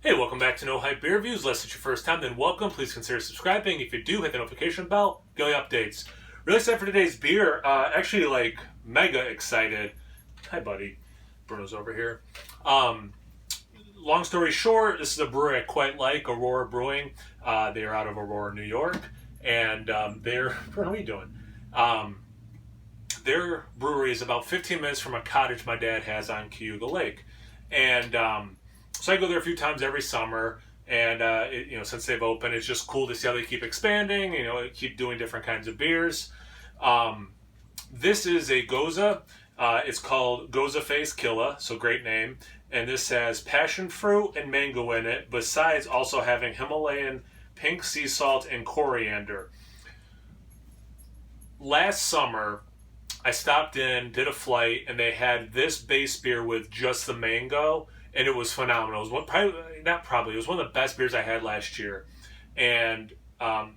Hey, welcome back to No Hype Beer Reviews. Unless it's your first time, then welcome. Please consider subscribing. If you do, hit the notification bell. Daily updates. Really excited for today's beer. Actually, mega excited. Hi, buddy. Bruno's over here. Long story short, this is a brewery I quite like, Aurora Brewing. They are out of Aurora, New York, and they're. Bruno, what are you doing? Their brewery is about 15 minutes from a cottage my dad has on Cayuga Lake, and so I go there a few times every summer. And since they've opened, it's just cool to see how they keep expanding. Keep doing different kinds of beers. This is a Goza. It's called Goseface Killah, so great name. And this has passion fruit and mango in it, besides also having Himalayan pink sea salt and coriander. Last summer, I stopped in, did a flight, and they had this base beer with just the mango, and it was phenomenal. It was it was one of the best beers I had last year. And I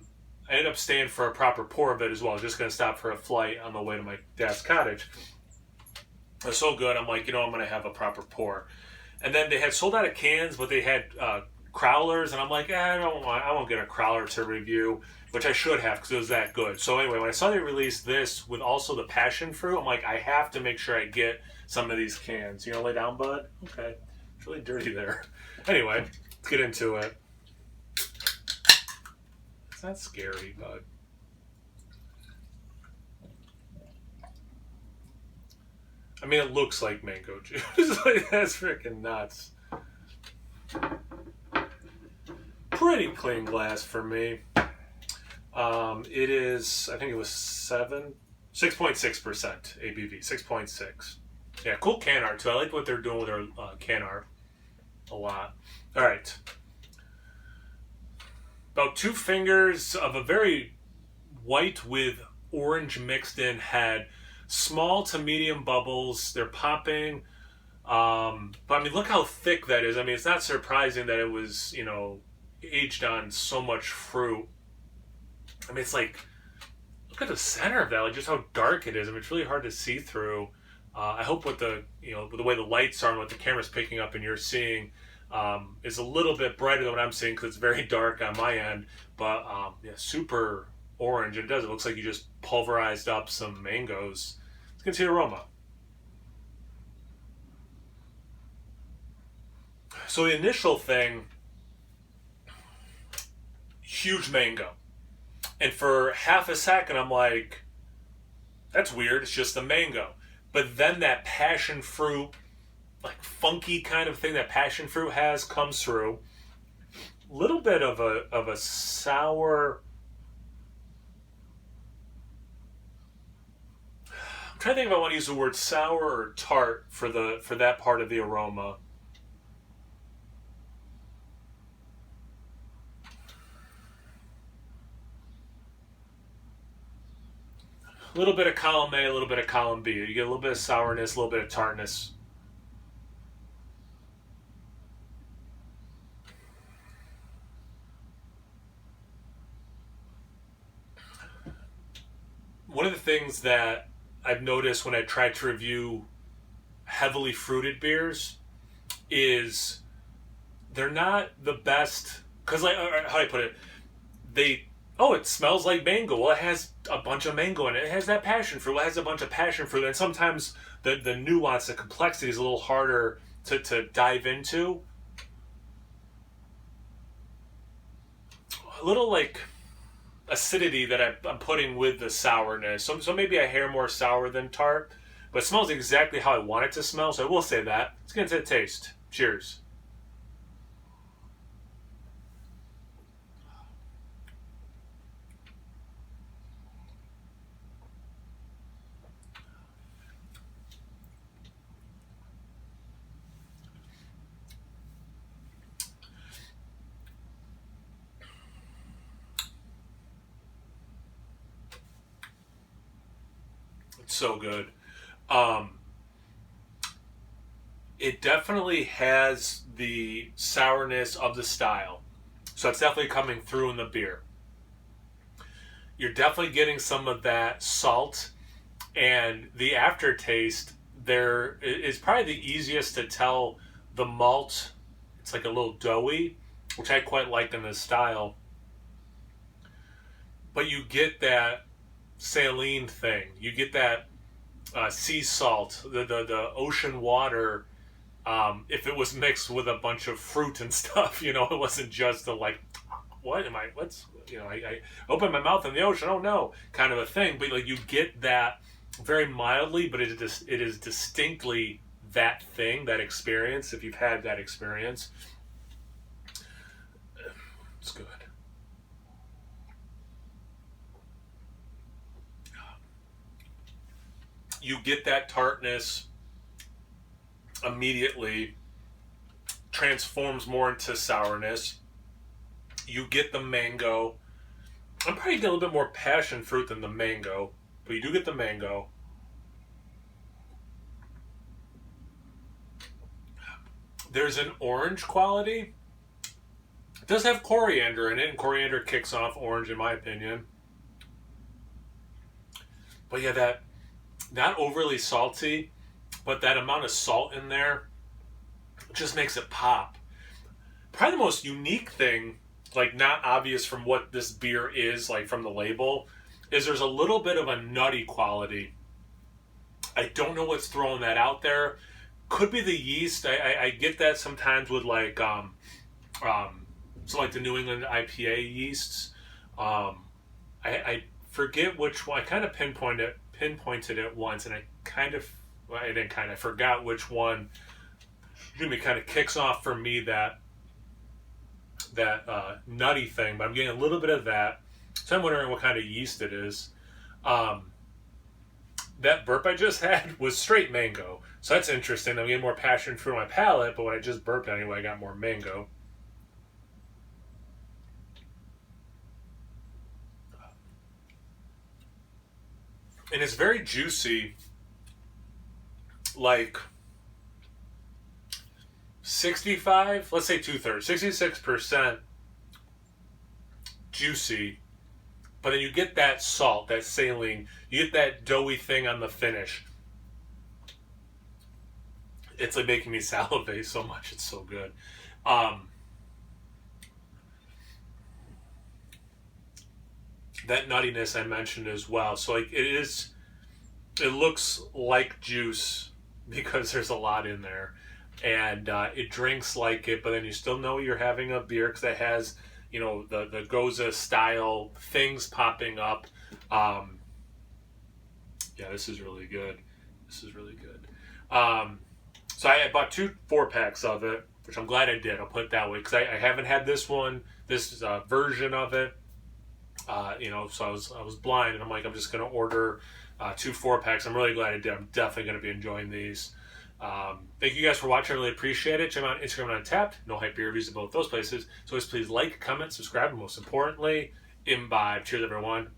ended up staying for a proper pour of it as well. I was just going to stop for a flight on the way to my dad's cottage. It was so good, I'm like, I'm going to have a proper pour. And then they had sold out of cans, but they had crowlers, and I'm like, I won't get a crowler to review, which I should have because it was that good. So anyway, when I saw they released this with also the passion fruit, I'm like, I have to make sure I get some of these cans. Lay down, bud? Okay. It's really dirty there. Anyway, let's get into it. It's not scary, bud. I mean, it looks like mango juice. That's freaking nuts. Pretty clean glass for me. It is, I think it was 6.6% ABV, 6.6. Yeah, cool can art too. I like what they're doing with their can art a lot. All right. About 2 fingers of a very white with orange mixed in head. Small to medium bubbles. They're popping. But I mean, look how thick that is. I mean, it's not surprising that it was, aged on so much fruit. I mean, it's like, look at the center of that, like just how dark it is. I mean, it's really hard to see through. I hope with the way the lights are and what the camera's picking up and you're seeing is a little bit brighter than what I'm seeing because it's very dark on my end. But super orange. It does. It looks like you just pulverized up some mangoes. Let's get to the aroma. So the initial thing, huge mango. And for half a second, I'm like, that's weird. It's just the mango. But then that passion fruit, like funky kind of thing that passion fruit has comes through. Little bit of a sour. I'm trying to think if I want to use the word sour or tart for that part of the aroma. A little bit of column A, a little bit of column B. You get a little bit of sourness, a little bit of tartness. One of the things that I've noticed when I try to review heavily fruited beers is they're not the best, because how do I put it? It smells like mango. Well, it has a bunch of mango in it. It has that passion fruit. Well, it has a bunch of passion fruit. And sometimes the nuance, the complexity is a little harder to dive into. A little like acidity that I'm putting with the sourness. So maybe a hair more sour than tart. But it smells exactly how I want it to smell. So I will say that. Let's get into the taste. Cheers. It's so good. Um, it definitely has the sourness of the style. So it's definitely coming through in the beer. You're definitely getting some of that salt, and the aftertaste there is probably the easiest to tell the malt It's like a little doughy, which I quite like in this style. But you get that saline thing. You get that sea salt, the ocean water. If it was mixed with a bunch of fruit and stuff, you know, it wasn't just a like, what am I? What's you know? I open my mouth in the ocean. Oh no, kind of a thing. But like you get that very mildly, but it is distinctly that thing, that experience. If you've had that experience, it's good. You get that tartness immediately, transforms more into sourness. You get the mango. I'm probably getting a little bit more passion fruit than the mango, but you do get the mango. There's an orange quality. It does have coriander in it, and coriander kicks off orange in my opinion. But yeah, that not overly salty, but that amount of salt in there just makes it pop. Probably the most unique thing, like not obvious from what this beer is, like from the label, is there's a little bit of a nutty quality. I don't know what's throwing that out there. Could be the yeast. I get that sometimes with like so like the New England IPA yeasts. I forget which one. I kind of pinpointed it once, and I forgot which one. Kind of kicks off for me that nutty thing, but I'm getting a little bit of that. So I'm wondering what kind of yeast it is. That burp I just had was straight mango, so that's interesting. I'm getting more passion fruit on my palate, but when I just burped anyway, I got more mango. And it's very juicy, like 65, let's say 2/3, 66% juicy, but then you get that salt, that saline, you get that doughy thing on the finish. It's like making me salivate so much. It's so good. That nuttiness I mentioned as well. So like it looks like juice because there's a lot in there, and it drinks like it, but then you still know you're having a beer because it has, you know, the Goza style things popping up. Yeah, this is really good. This is really good. So I bought 2 4-packs of it, which I'm glad I did. I'll put it that way because I haven't had this one, this version of it. You know, so I was blind, and I'm like, I'm just going to order 2 4-packs. I'm really glad I did. I'm definitely going to be enjoying these. Thank you guys for watching. I really appreciate it. Check me out on Instagram and Untapped. No hype beer reviews at both those places. So please like, comment, subscribe, and most importantly, imbibe. Cheers, everyone.